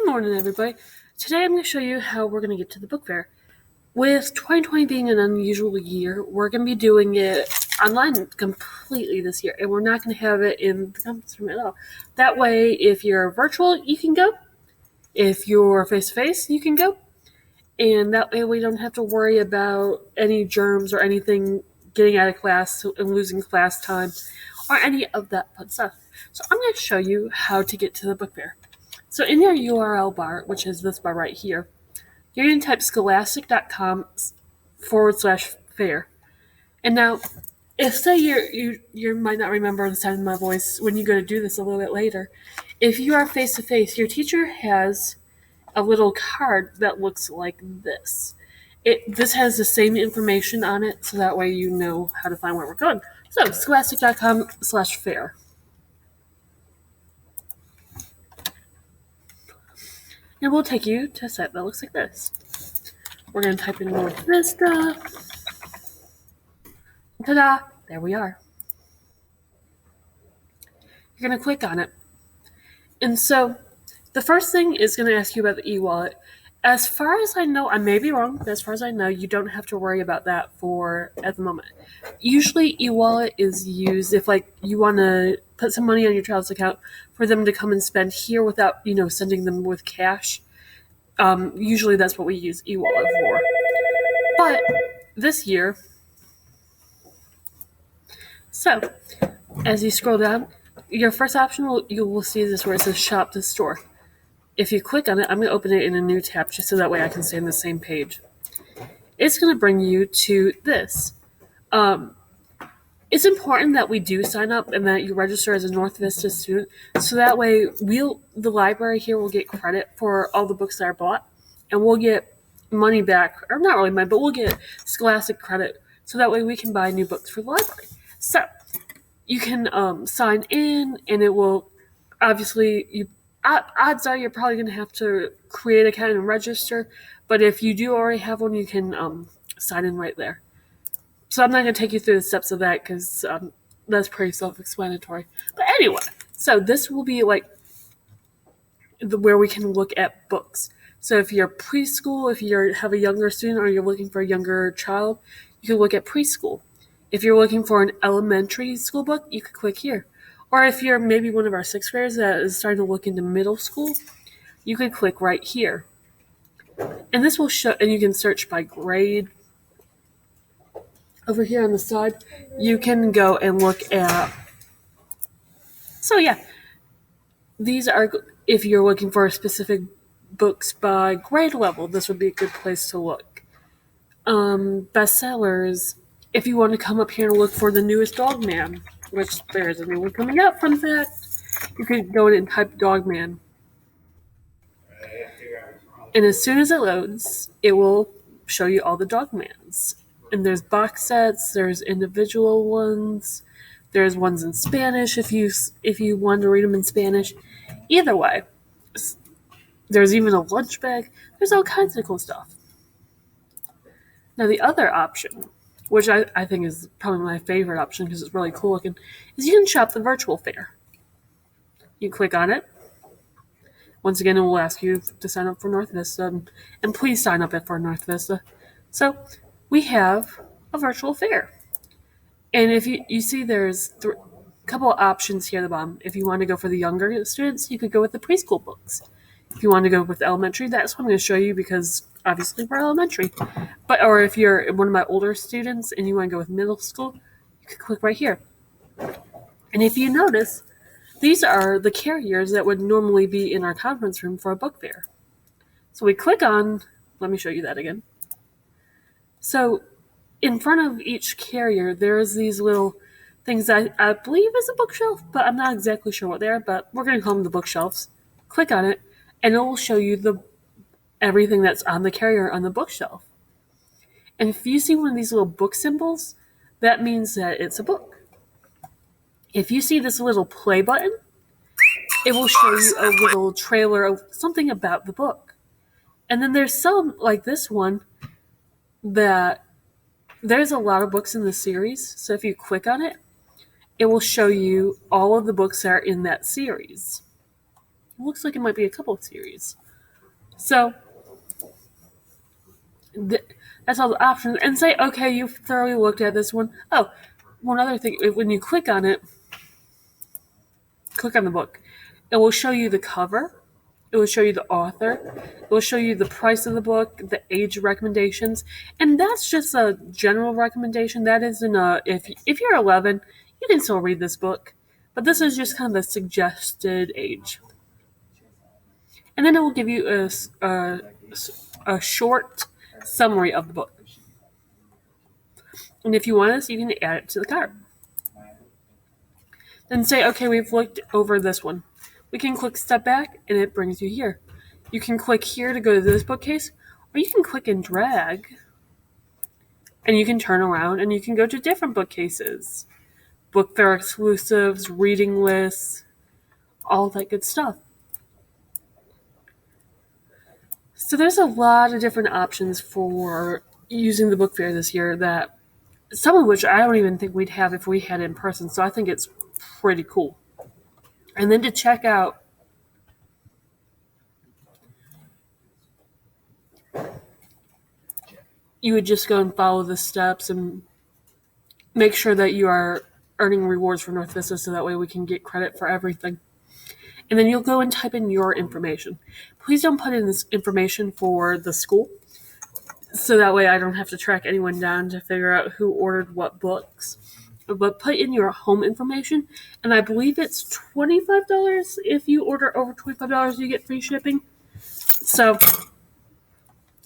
morning, everybody. Today I'm going to show you how we're going to get to the book fair. With 2020 being an unusual year, we're going to be doing it online completely this year, and we're not going to have it in the conference room at all. That way, if you're virtual, you can go. If you're face-to-face, you can go. And that way we don't have to worry about any germs or anything getting out of class and losing class time or any of that fun stuff. So I'm going to show you how to get to the book fair. So in your URL bar, which is this bar right here, you're going to type scholastic.com/fair. And now, if say you might not remember the sound of my voice when you go to do this a little bit later, if you are face to face, your teacher has a little card that looks like this. This has the same information on it, so that way you know how to find where we're going. So scholastic.com/fair. And we'll take you to a site that looks like this. We're going to type in North Vista. Ta-da! There we are. You're going to click on it. And so the first thing is going to ask you about the e-wallet. As far as I know, I may be wrong, but as far as I know, you don't have to worry about that at the moment. Usually e-wallet is used if you want to put some money on your child's account for them to come and spend here without, sending them with cash. Usually that's what we use e-wallet for. But this year, so as you scroll down, your first option you will see this where it says shop to store. If you click on it, I'm going to open it in a new tab just so that way I can stay on the same page. It's going to bring you to this. It's important that we do sign up and that you register as a North Vista student, so that way the library here will get credit for all the books that are bought, and we'll get money back, or not really money, but we'll get Scholastic credit, so that way we can buy new books for the library. So you can sign in, and it will obviously odds are you're probably going to have to create an account and register, but if you do already have one, you can sign in right there. So I'm not going to take you through the steps of that because that's pretty self-explanatory. But anyway, so this will be where we can look at books. So if you're preschool, if you have a younger student or you're looking for a younger child, you can look at preschool. If you're looking for an elementary school book, you could click here. Or if you're maybe one of our sixth graders that is starting to look into middle school, you could click right here. And this will show, and you can search by grade. Over here on the side, you can go and look at. So yeah, these are, if you're looking for specific books by grade level, this would be a good place to look. Bestsellers, if you want to come up here and look for the newest Dogman, which there is a new one coming out, fun fact, you could go in and type Dogman. And as soon as it loads, it will show you all the Dogmans. And there's box sets, there's individual ones, there's ones in Spanish if you want to read them in Spanish. Either way, there's even a lunch bag. There's all kinds of cool stuff. Now the other option, which I think is probably my favorite option because it's really cool looking, is you can shop the virtual fair. You click on it. Once again, it will ask you to sign up for North Vista, and please sign up for North Vista. So we have a virtual fair. And if you see there's a couple of options here at the bottom. If you want to go for the younger students, you could go with the preschool books. If you want to go with elementary, that's what I'm going to show you because obviously we're elementary. Or if you're one of my older students and you want to go with middle school, you could click right here. And if you notice, these are the carriers that would normally be in our conference room for a book fair. So we click on, let me show you that again. So in front of each carrier, there's these little things that I believe is a bookshelf, but I'm not exactly sure what they are, but we're going to call them the bookshelves. Click on it, and it will show you everything that's on the carrier on the bookshelf. And if you see one of these little book symbols, that means that it's a book. If you see this little play button, it will show you a little trailer of something about the book. And then there's some, like this one, that there's a lot of books in the series. So if you click on it, it will show you all of the books that are in that series. It looks like it might be a couple of series. So that's all the options. And say, okay, you've thoroughly looked at this one. Oh, one other thing, when you click on it, click on the book, it will show you the cover. It will show you the author. It will show you the price of the book, the age recommendations, and that's just a general recommendation. That isn't a if you're 11, you can still read this book, but this is just kind of the suggested age. And then it will give you a short summary of the book. And if you want this, you can add it to the cart. Then say, okay, we've looked over this one. We can click step back and it brings you here. You can click here to go to this bookcase, or you can click and drag and you can turn around and you can go to different bookcases. Book fair exclusives, reading lists, all that good stuff. So there's a lot of different options for using the book fair this year, that some of which I don't even think we'd have if we had it in person. So I think it's pretty cool. And then to check out you would just go and follow the steps and make sure that you are earning rewards from North Vista so that way we can get credit for everything. And then you'll go and type in your information. Please don't put in this information for the school, so that way I don't have to track anyone down to figure out who ordered what books. But put in your home information, and I believe it's $25 if you order over $25, you get free shipping. So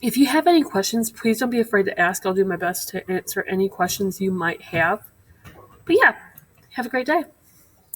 if you have any questions, please don't be afraid to ask. I'll do my best to answer any questions you might have. But yeah, have a great day.